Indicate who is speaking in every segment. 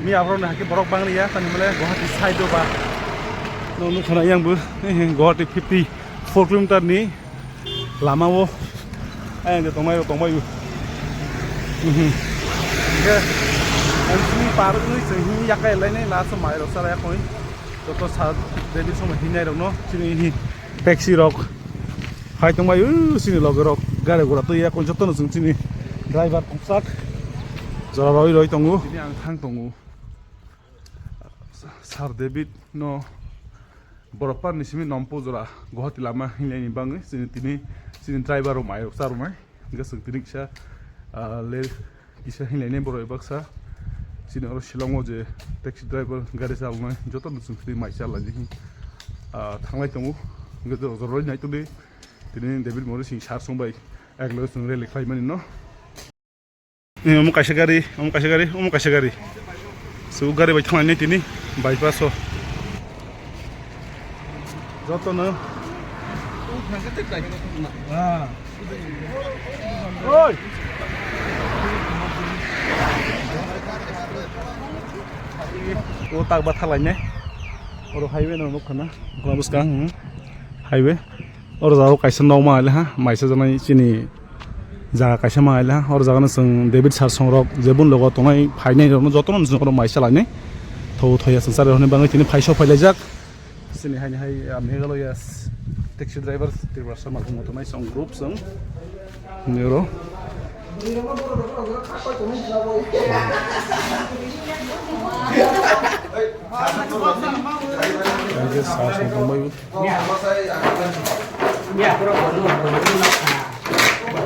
Speaker 1: mi abro na ke borok bangli ya tani male Guwahati side ba no nu khana yang bu Guwahati 54 km ni lama wo ai de tongmai yu ke an sini paru ni sini yakai lai nei la samai ro sara koi to sa debi som hinai ro no sini ni taxi rok hai tongmai sini loge rok gare gora to ya kon joto no sini driver komsak jara roi tongu ini ang thang tongu sar debit no borapar ni simi nompo jora Guwahati lama hinai ni bang sini driver ro mai sar mai ga sung tinik sa le isa hinai ne boro baksa sini oro shillong je taxi driver gari sal mai joto no sung mai sal la ji thanglai tongu ga jara roi nai to de tini debit moro sing sar sung bai eklo sung re lekhai mani no Om kasih gari. So gari baik mana ini bypass so. Joto no. Oi. Oh tak batal lainnya. Orang highway no kana. Kalau sekarang highway. Orang jauh kaisa normal ha. Maisa jangan sini. Jaga kaisa maila or jaga na sung David sar songrok jebun logo tongai phainai ro jotono sung ro maisa laine tho thoya sar hone bangai tini phaiso phailajak sini haini hai meghalaya taxi driver tiprasa malkhung motomai song group sung neuro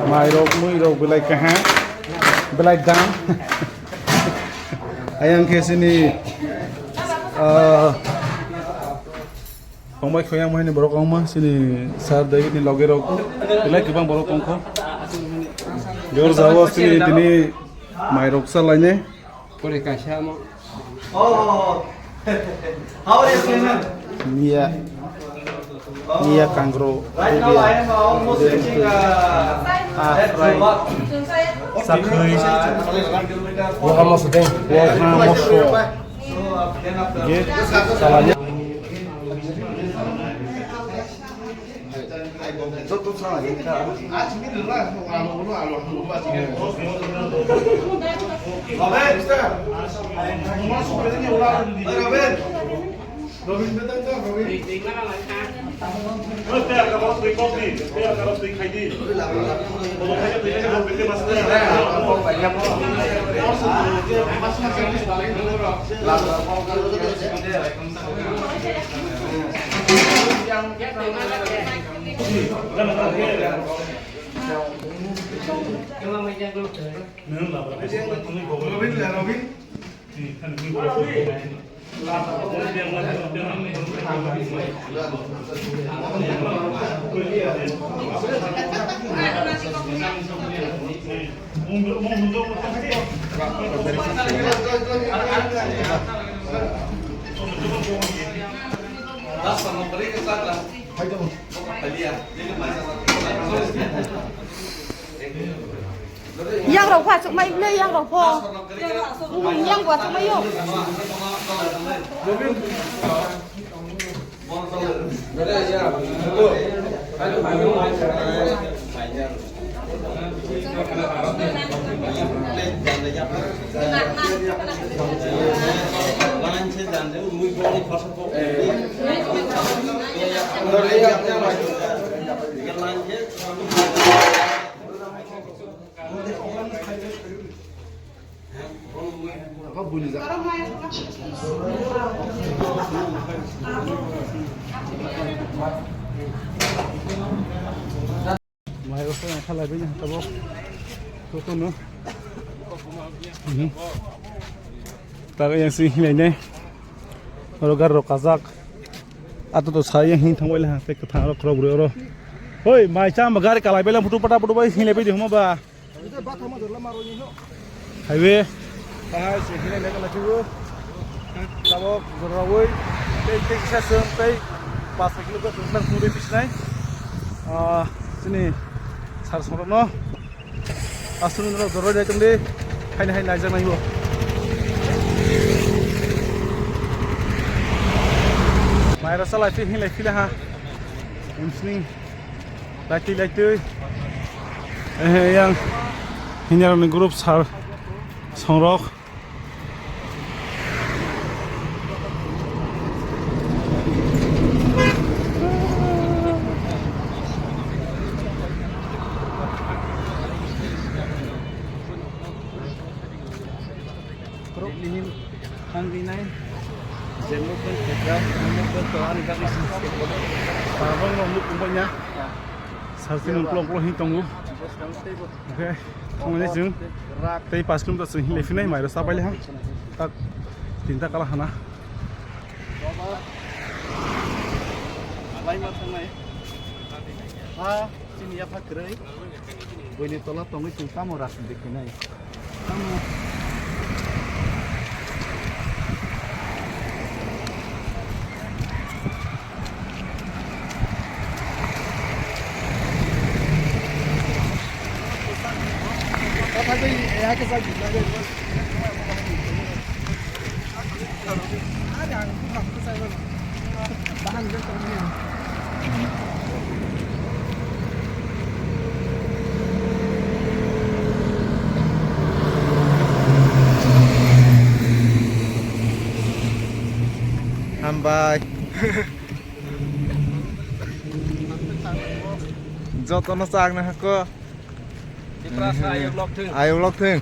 Speaker 1: mai rok belai kaha belai dam ayang ke sini pangbai khoyang mai ni borok ongma sini sar dai ni loge rok belai kebang borok ongko jor jawo sini tini mai rok salane pore kasha mo how is it Nia kangro, sakhay, waka masudeng, waka moso, gitu, salahnya.
Speaker 2: Yang rau pha chuk mai le yang rau pho yang gwa chuk mai yo Mai rasa yang salah banyak tabo. Toto no. Tahu yang sih ini. Kalau garuk kazak. Atau tu saya yang tangwai lah. Pek ketang orang kerap beri orang. Hoi, macam bagar kalau belam putu pata putu bayi ini lebih dihuma ba. Highway. Ah, sih ini lepas lagi tu. Tabo berawai. Pek saya sampai pas kilo ke tentang murid bisnai. Sini sar sorono. Asun nro doro jai tumde. Hai nai najang nai bo. Mairo sa life hin life ha. Imsning lati yang hinyar ni group sar songrok. Grup lihin hangri nai. Jemuk pun kerja, jemuk pun tuan ikan isi. Parabang lomuk umpanya. Sarsin pelong-pelong hitunggu. Oke, kemudian jeng. Tapi pas kelum tak sehingga lefinai, mairo sampai lihat. Tak tinta kalah hana. Lain macam mana? Ah, sini apa kerai? Boleh tolak tunggu cinta mau ras dekinai. Kamu. Apa ini? Ya ke saja. Ada yang bukan ke saya. Bahan betul ni. Hambai. Jotono sang na ko.
Speaker 3: Tiprasa ayo loge.
Speaker 2: Ayo loge.